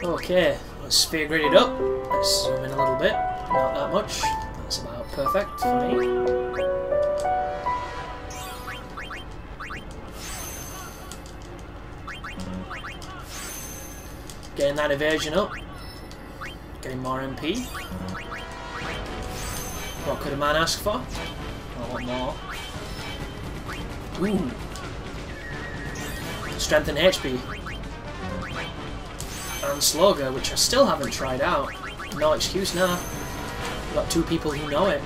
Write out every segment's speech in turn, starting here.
Okay, let's sphere grid it up. Let's zoom in a little bit. Not that much. That's about perfect for me. Getting that evasion up. Getting more MP. What could a man ask for? I want more. Ooh. Strength and HP. And Slogger, which I still haven't tried out. No excuse now. Got two people who know it.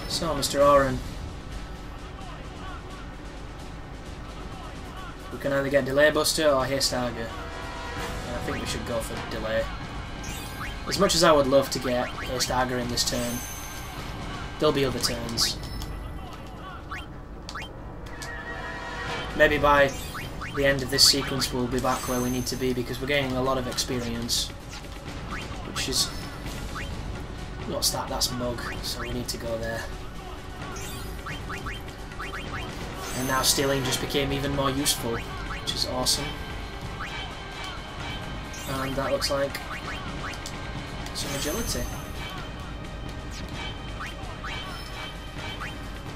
So, Mr. Oren. We can either get Delay Buster or Haste Arger. And I think we should go for Delay. As much as I would love to get Haste Arger in this turn, there'll be other turns. Maybe by the end of this sequence we'll be back where we need to be because we're gaining a lot of experience. Which is... What's that? That's Mug, so we need to go there. And now stealing just became even more useful, which is awesome. And that looks like some agility.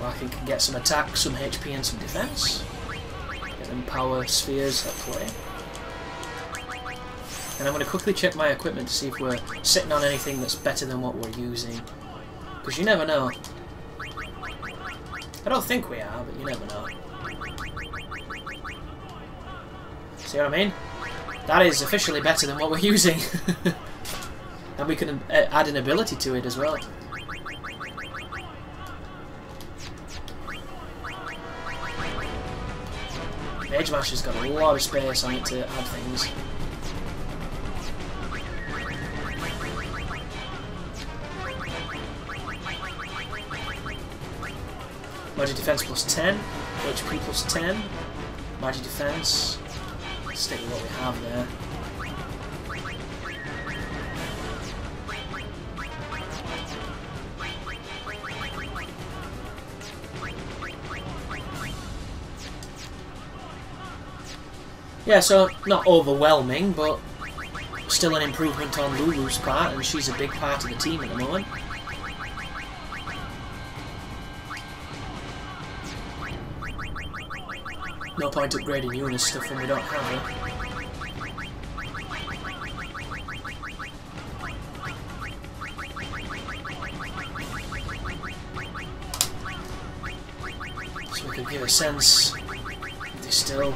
Well, I think I can get some attack, some HP and some defense. Get them power spheres at play. And I'm going to quickly check my equipment to see if we're sitting on anything that's better than what we're using. Because you never know. I don't think we are, but you never know. See what I mean? That is officially better than what we're using. And we can add an ability to it as well. Mage Master's got a lot of space on it to add things. Magic Defense plus 10, HP plus 10, Magic Defense. Let's stick with what we have there. Yeah, so not overwhelming, but still an improvement on Lulu's part, and she's a big part of the team at the moment. No point upgrading Eunice stuff when we don't have her. So we could give a sense of Distill. Ooh.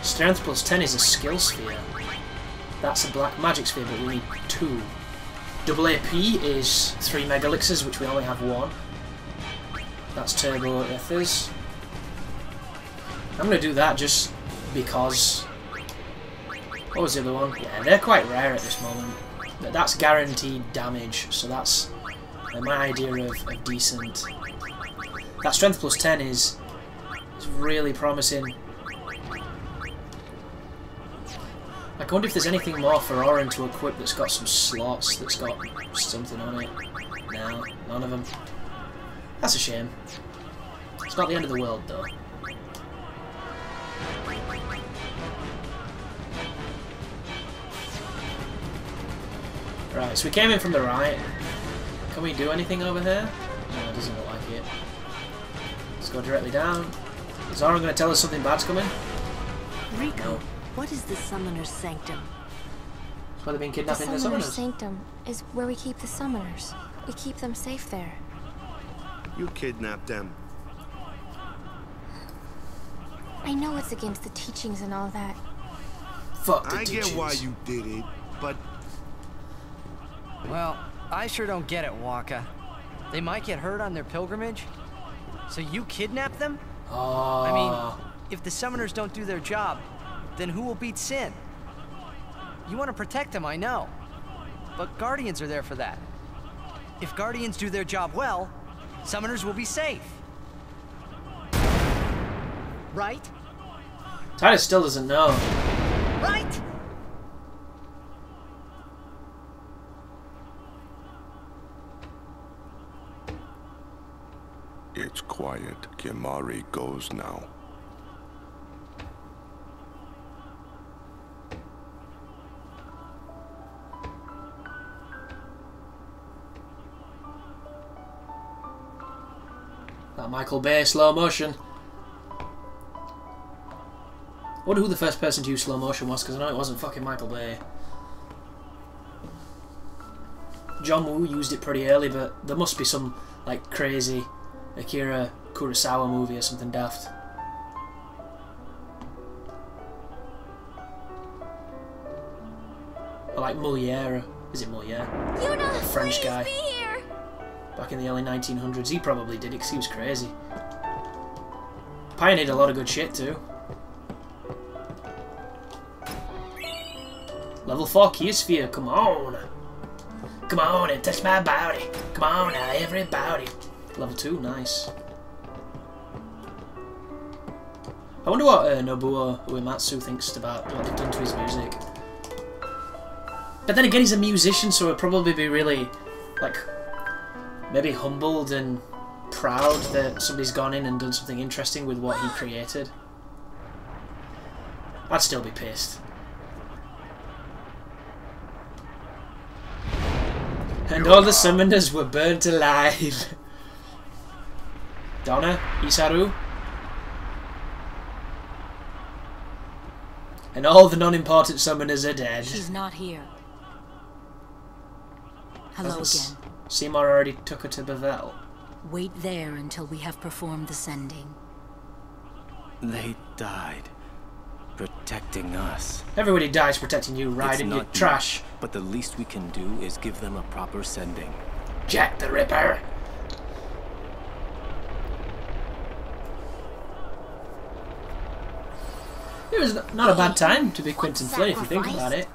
Strength plus 10 is a skill sphere. That's a black magic sphere, but we need 2. Double AP is 3 Megalixirs, which we only have 1. That's Turbo Ethers. I'm going to do that just because... What was the other one? Yeah, they're quite rare at this moment. That's guaranteed damage, so that's my idea of decent. That Strength plus 10 is really promising. I wonder if there's anything more for Oren to equip that's got some slots, that's got something on it. No, none of them. That's a shame. It's not the end of the world, though. Right, so we came in from the right. Can we do anything over here? No, it doesn't look like it. Let's go directly down. Is Oren going to tell us something bad's coming? Rico, No. what is the Summoner's Sanctum? Well, they've been kidnapping the Summoner's summoners. Sanctum is where we keep the summoners. We keep them safe there. You kidnapped them. I know it's against the teachings and all that. Fuck the I teachers. get why you did it, but Well, I sure don't get it, Waka. They might get hurt on their pilgrimage. So you kidnap them? Oh. I mean, if the summoners don't do their job, then who will beat Sin? You want to protect them, I know. But Guardians are there for that. If Guardians do their job well, summoners will be safe. Right? Titus still doesn't know. Right? quiet. Kimari goes now. That Michael Bay slow motion. I wonder who the first person to use slow motion was, because I know it wasn't fucking Michael Bay. John Woo used it pretty early, but there must be some like crazy Akira Kurosawa movie or something daft. Or like Molière. Is it Molière? Yuna, French please guy. be here. Back in the early 1900s, he probably did it because he was crazy. Pioneered a lot of good shit too. Level 4 Kiosphere, come on! Come on and touch my body! Come on now, everybody! Level 2, nice. I wonder what Nobuo Uematsu thinks about what they've done to his music. But then again, he's a musician, so he'll probably be really, like, maybe humbled and proud that somebody's gone in and done something interesting with what he created. I'd still be pissed. And all the summoners were burnt alive. Donna? Isaru? And all the non-important summoners are dead. She's not here. Hello again. Seymour already took her to Bevelle. Wait there until we have performed the sending. They died protecting us. Everybody dies protecting you, riding your trash. But the least we can do is give them a proper sending. Jack the Ripper! It was not a bad time to be Quentin Flynn if you think about it.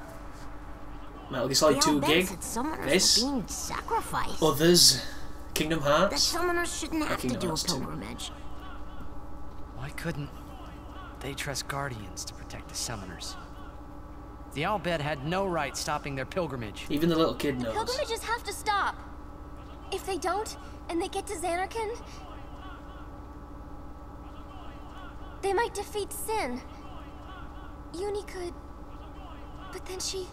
Metal Gear Solid 2 gig, this, others, Kingdom Hearts. The summoners shouldn't have to Kingdom do a Hearts 2. pilgrimage. Why couldn't they trust Guardians to protect the summoners? The Al Bhed had no right stopping their pilgrimage. Even the little kid knows. Pilgrimages have to stop. If they don't, and they get to Xanarkand, they might defeat Sin. Uni could, but then she...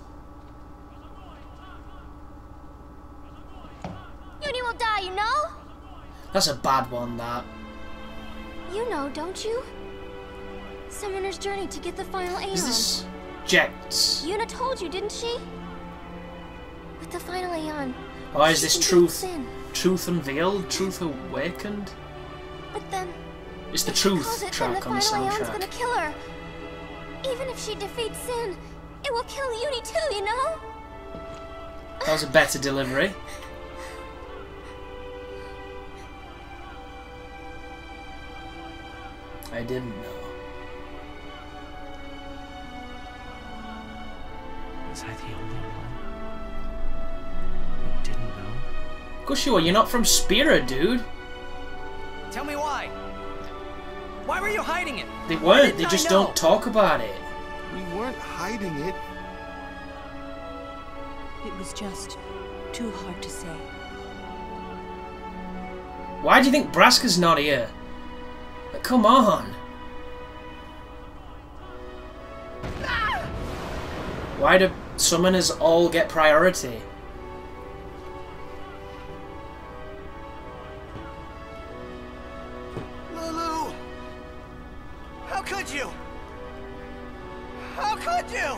Uni will die, you know? That's a bad one, that. You know, don't you? Summoner's journey to get the final Aeon. Is this Jex? Yuna told you, didn't she? With the final Aeon. Or is she this can beat truth? Sin. Truth unveiled? Truth awakened? But then... It's the because truth then track the on the final Aeon's soundtrack. gonna kill her. Even if she defeats Sin, it will kill Uni too, you know? That was a better delivery. I didn't know. Was I the only one who didn't know? Kushua, you're not from Spira, dude. Tell me why. Why were you hiding it? They Why weren't. They didn't just I know? don't talk about it. We weren't hiding it. It was just too hard to say. Why do you think Braska's not here? Come on. Why do summoners all get priority? Lulu! How could you? How could you?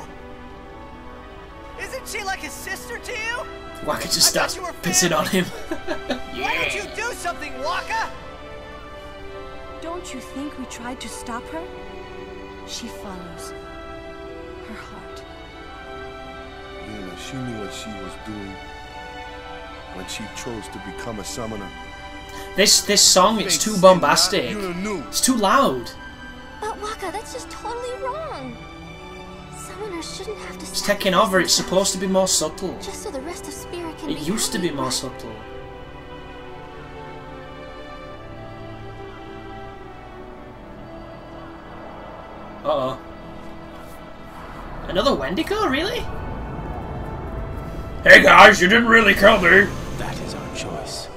Isn't she like a sister to you? Waka just I starts thought you were pissing on him. Why don't you do something, Waka? Don't you think we tried to stop her? She follows her heart. Yuna, she knew what she was doing when she chose to become a summoner. This song, it's Fake too sin, bombastic. Yuna knew. It's too loud. But Waka, that's just totally wrong. Summoners shouldn't have to It's taking over. It's supposed to be more subtle. just so the rest of Spirit can It be used to be happy, more but- subtle. Uh-oh. Another Wendigo, really? Hey guys, you didn't really kill me. That is our choice.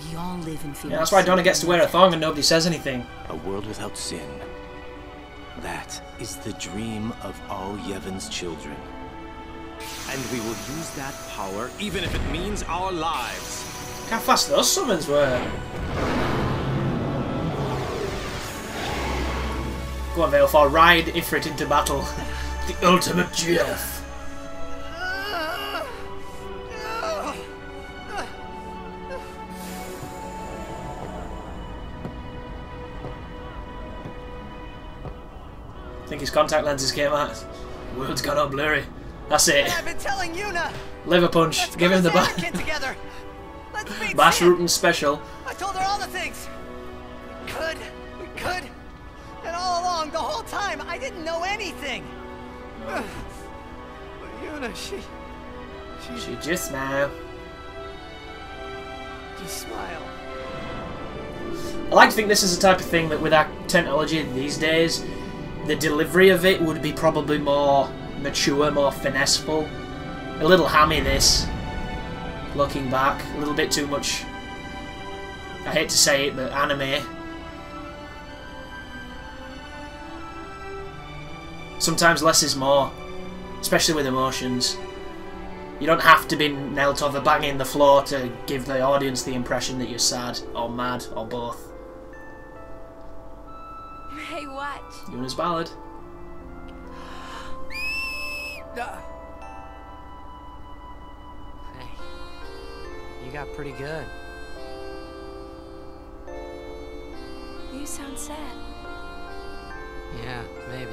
Beyond all live in fear. Yeah, that's why Donna gets to wear a thong and nobody says anything. A world without sin. That is the dream of all Yevon's children. And we will use that power even if it means our lives. Look how fast those summons were. Go on, Veilfor, ride Ifrit into battle. The ultimate GF. I think his contact lenses came out. The world's gone all blurry. That's it. I've been telling Yuna. Liver punch. Let's Give go him the to Sanctum together. Let's beat Bash Sin. Rootin' special. I told her all the things. We could. And all along, the whole time, I didn't know anything. But Yuna, she just smile. just smile. I like to think this is the type of thing that with our technology these days, the delivery of it would be probably more mature, more finesseful. A little hammy this, looking back. A little bit too much, I hate to say it, but anime. Sometimes less is more, especially with emotions. You don't have to be knelt over banging the floor to give the audience the impression that you're sad, or mad, or both. Hey, watch. Yuna's ballad. Hey, you got pretty good. You sound sad. Yeah, maybe.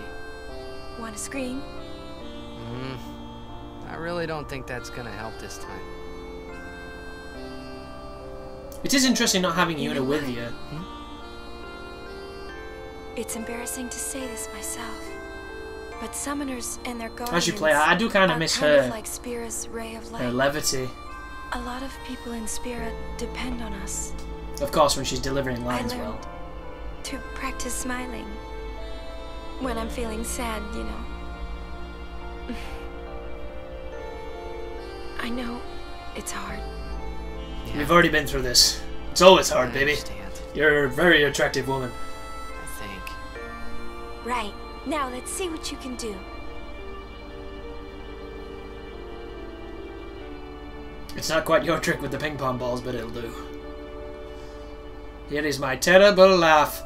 Want to scream? I really don't think that's gonna help this time. It is interesting not having Yuna with you. It's embarrassing to say this myself, but summoners and their guardians As you play, I do kind of miss kind her. of like Spira's ray of light. Her levity. A lot of people in Spira depend on us. Of course, when she's delivering lines I learned well. to practice smiling when I'm feeling sad, you know. I know it's hard. Yeah, We've already been through this. It's always hard, I baby. understand, You're a very attractive woman. I think. Right. Now let's see what you can do. It's not quite your trick with the ping pong balls, but it'll do. Here is my terrible laugh.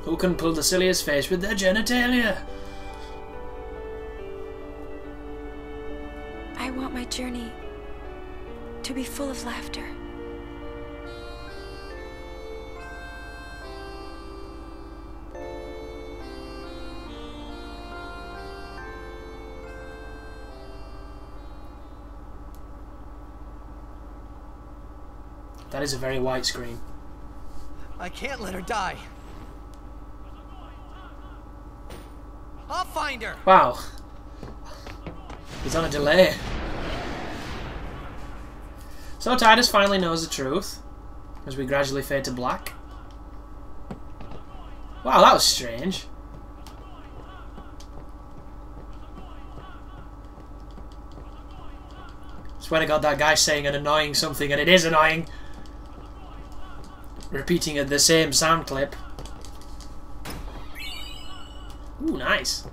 Who can pull the silliest face with their genitalia? I want my journey to be full of laughter. That is a very white screen. I can't let her die. I'll find her. Wow. He's on a delay. So Titus finally knows the truth, as we gradually fade to black. Wow, that was strange. Swear to God, that guy's saying an annoying something, and it is annoying. Repeating the same sound clip. Ooh, nice.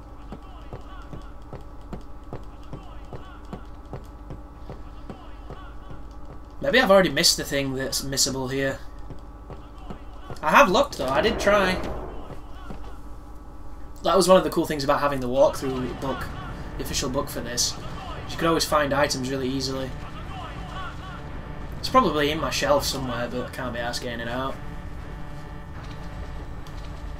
Maybe I've already missed the thing that's missable here. I have looked though, I did try. That was one of the cool things about having the walkthrough book, the official book for this. You could always find items really easily. It's probably in my shelf somewhere, but I can't be asked getting it out.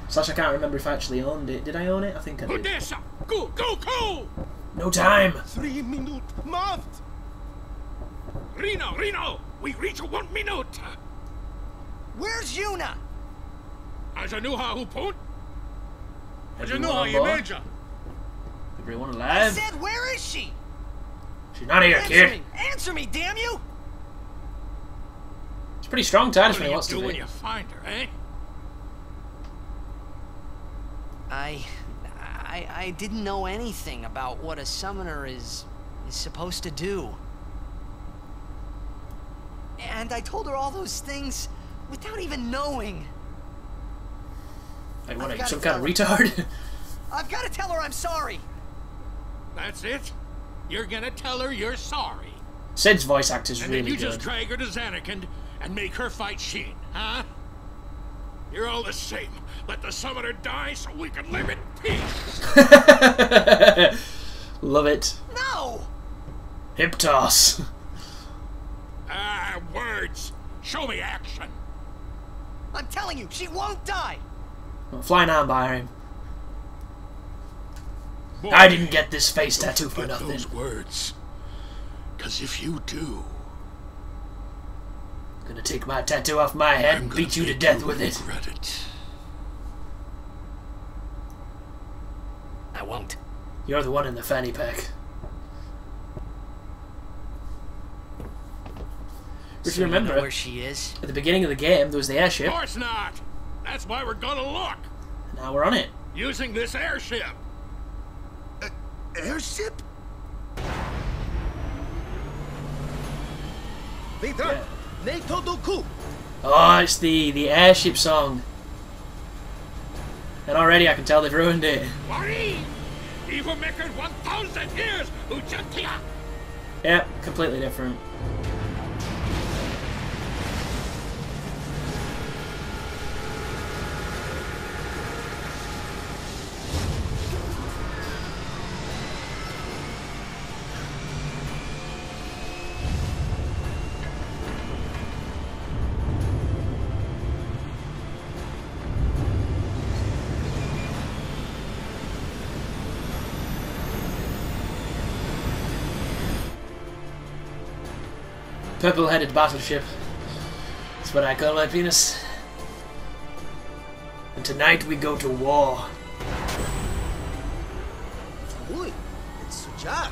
Slash, I can't remember if I actually owned it. Did I own it? I think I did. Go, go, go! No time! 3 minute marked! Reno! We reach 1 minute! Where's Yuna? As I know how Harpoon? Everyone on board? Everyone alive? I said, where is she? She's not here, kid. Answer me, damn you! It's pretty strong Titus What when do he you wants to do when be. you find her, eh? I didn't know anything about what a summoner is supposed to do. And I told her all those things without even knowing. Like, what, are you some kind of retard? I've got to tell her I'm sorry. That's it? You're gonna tell her you're sorry. Sid's voice actor's And really then you good. just drag her to Zanarkand and make her fight Sheen, huh? You're all the same. Let the summoner die so we can live in peace. Love it. No! Hip toss. Ah, words. Show me action. I'm telling you, she won't die. Flying arm by him. Boy, I didn't get this face tattoo for forget nothing. those words. 'Cause if you do, I'm gonna take my tattoo off my head I'm and gonna beat you to make death with it. regret it. I won't. You're the one in the fanny pack. If you remember, know where she is? at the beginning of the game, there was the Of airship. course not. That's why we're gonna look. Now we're on it. Using this airship. Airship? Yeah. Oh, it's the airship song. And already I can tell they've ruined it. Worry. Evil maker 1,000 years. Ujantia. Yep, completely different. Purple-headed battleship. That's what I call my penis. And tonight we go to war. Uy, it's Jack.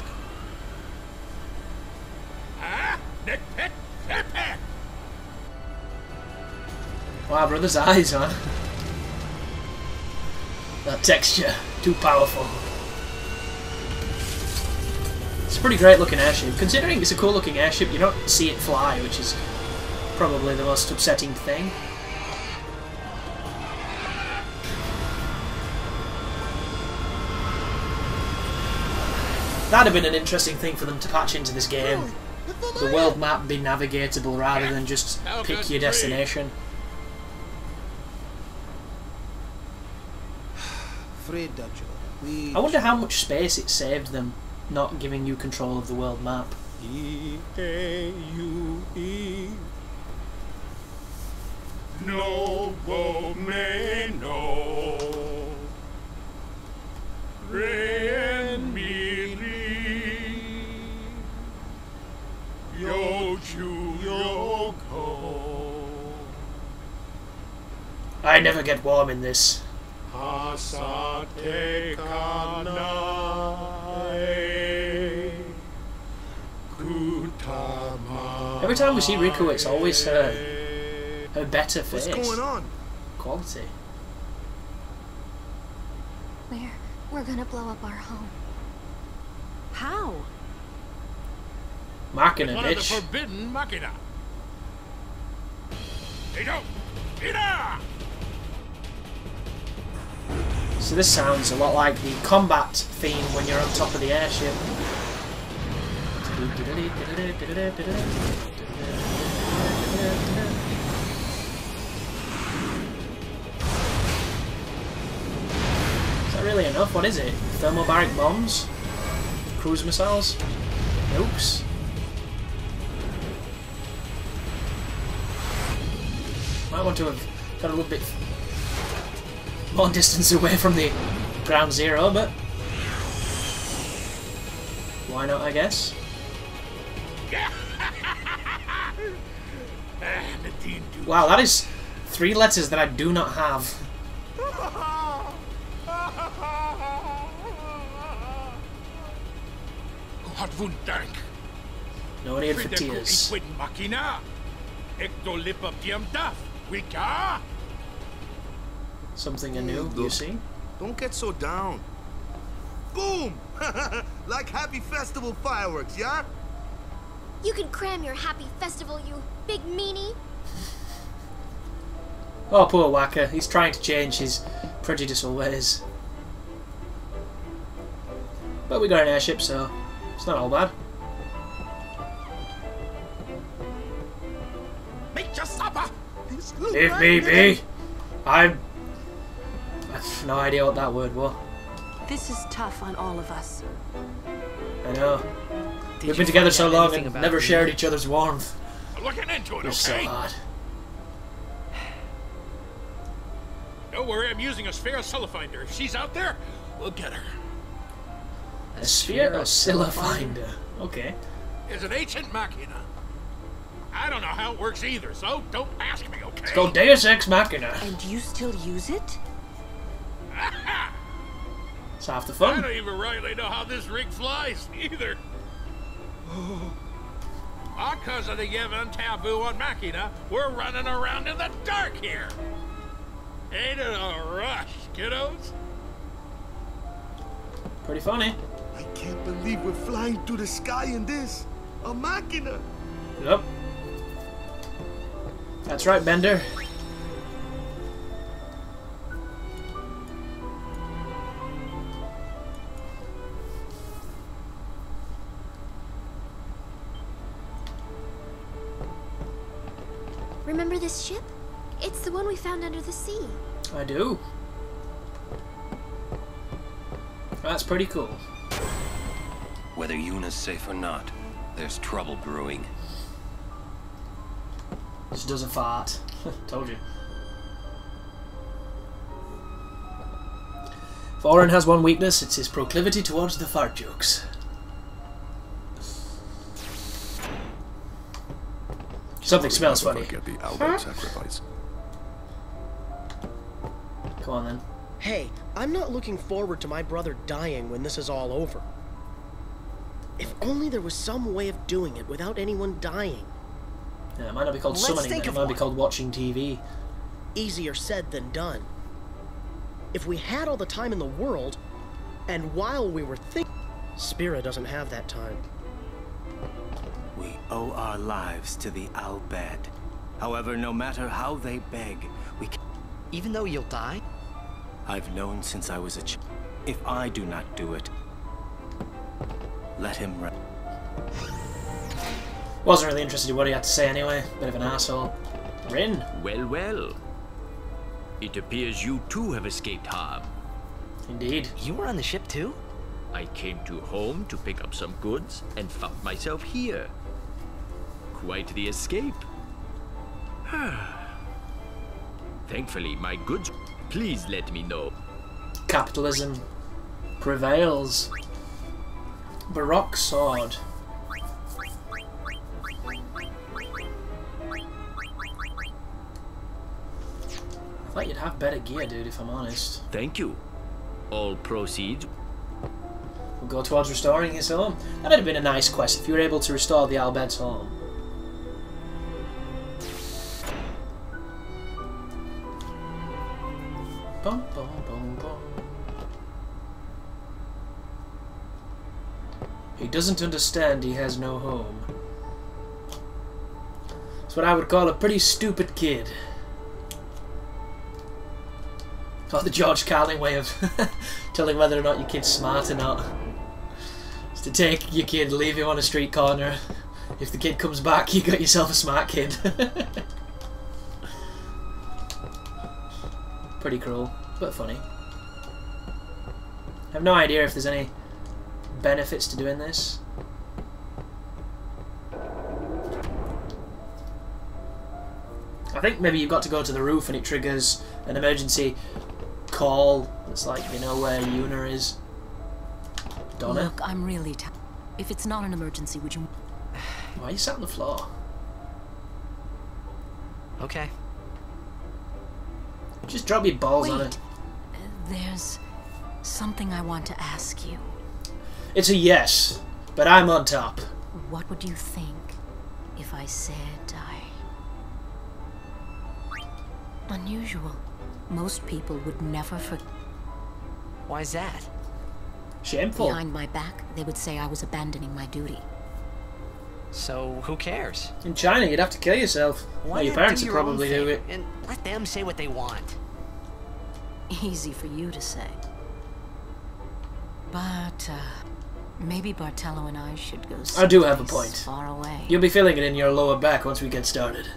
Ah, Nick Pick, Pick. Wow, brother's eyes, huh? That texture, too powerful. It's a pretty great looking airship. Considering it's a cool looking airship, you don't see it fly, which is probably the most upsetting thing. That'd have been an interesting thing for them to patch into this game. The world map be navigatable rather than just pick your destination. I wonder how much space it saved them not giving you control of the world map. E-A-U-E. Novo Meno. Ren Miri. Yochu Yoko. I never get warm in this. Hasate Kanai. Kutama. Every time we see Riku, it's always her better face. What's going on? Quality. We're gonna blow up our home. How? Marking a One of the bitch. forbidden machina. Ida! Ida! So this sounds a lot like the combat theme when you're on top of the airship. Is that really enough? What is it? Thermobaric bombs? Cruise missiles? Nukes? Might want to have got a little bit more distance away from the ground zero, but why not, I guess? Wow, that is 3 letters that I do not have. Dank. No need for tears. Machina. Ectolipa Piamdaf. Wika. Something anew, you see? Don't get so down. Boom! Like happy festival fireworks, yeah? You can cram your happy festival, you big meanie. Oh, poor Whacker. He's trying to change his prejudicial ways. But we got an airship, so it's not all bad. Make your supper! Leave me be. I've no idea what that word was. This is tough on all of us. I know. Did We've you been together find so out long anything and about never me? shared each other's warmth. I'm looking into it, You're so okay? hard. Don't worry, I'm using a sphere finder. If she's out there, we'll get her. A sphere or Scylla finder? Okay. It's an ancient machina. I don't know how it works either, so don't ask me, okay? Let's go Deus Ex Machina. And you still use it? It's half the I fun. don't even rightly know how this rig flies, either. Because of the Yevon taboo on Machina, we're running around in the dark here. Ain't it a rush, kiddos? Pretty funny. I can't believe we're flying through the sky in this. A machina. Yep. That's right, Bender. Remember this ship? It's the one we found under the sea. I do. That's pretty cool. Whether Yuna's safe or not, there's trouble brewing. Just doesn't fart. Told you. If Oren has one weakness, it's his proclivity towards the fart jokes. Something smells funny. Get the Albert sacrifice. Come on then. Hey, I'm not looking forward to my brother dying when this is all over. If only there was some way of doing it without anyone dying. Yeah, it might not be called Let's summoning, think then. It of might be one. called watching TV. Easier said than done. If we had all the time in the world, and while we were thinking, Spira doesn't have that time. We owe our lives to the Al-Bed. However, no matter how they beg, we can... Even though you'll die? I've known since I was a child. If I do not do it, let him rest. Wasn't really interested in what he had to say anyway. Bit of an asshole. Rin. Well, well. It appears you too have escaped harm. Indeed. You were on the ship too? I came to home to pick up some goods and found myself here. Quite the escape. Thankfully, my goods... Please let me know. Capitalism prevails. Baroque sword. I thought you'd have better gear, dude, if I'm honest. Thank you. All proceeds... We'll go towards restoring his home. That'd have been a nice quest if you were able to restore the Al-Bed's home. Bum, bum, bum, bum. He doesn't understand he has no home. It's what I would call a pretty stupid kid. Or the George Carlin way of telling whether or not your kid's smart or not. It's to take your kid, leave him on a street corner. If the kid comes back, you got yourself a smart kid. Pretty cruel, but funny. I have no idea if there's any benefits to doing this. I think maybe you've got to go to the roof and it triggers an emergency call. It's like, you know where Yuna is. Donna? Look, I'm really tired. If it's not an emergency, would you... Why are you sat on the floor? Okay. Just drop your balls on Wait. it. There's something I want to ask you. It's a yes, but I'm on top. What would you think if I said Unusual. Most people would never forget. Why's that? Shameful. Behind my back, they would say I was abandoning my duty. So, who cares? In China, you'd have to kill yourself. Well, your parents would probably do it. And let them say what they want. Easy for you to say. But, maybe Bartello and I should go I do have a point. Far away. You'll be feeling it in your lower back once we get started.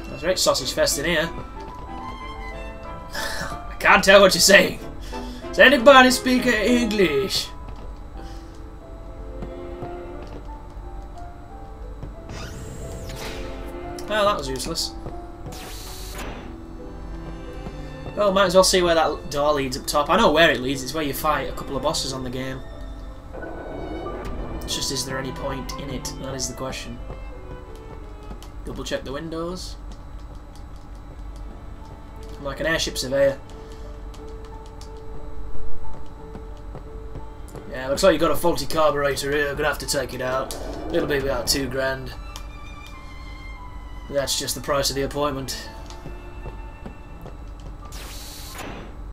That's right, sausage fest in here. I can't tell what you're saying. Does anybody speak English? Oh, that was useless. Well, might as well see where that door leads up top. I know where it leads. It's where you fight a couple of bosses on the game. It's just, is there any point in it? That is the question. Double check the windows. I'm like an airship surveyor. Yeah, looks like you've got a faulty carburetor here. I'm gonna have to take it out. It'll be about $2 grand. That's just the price of the appointment.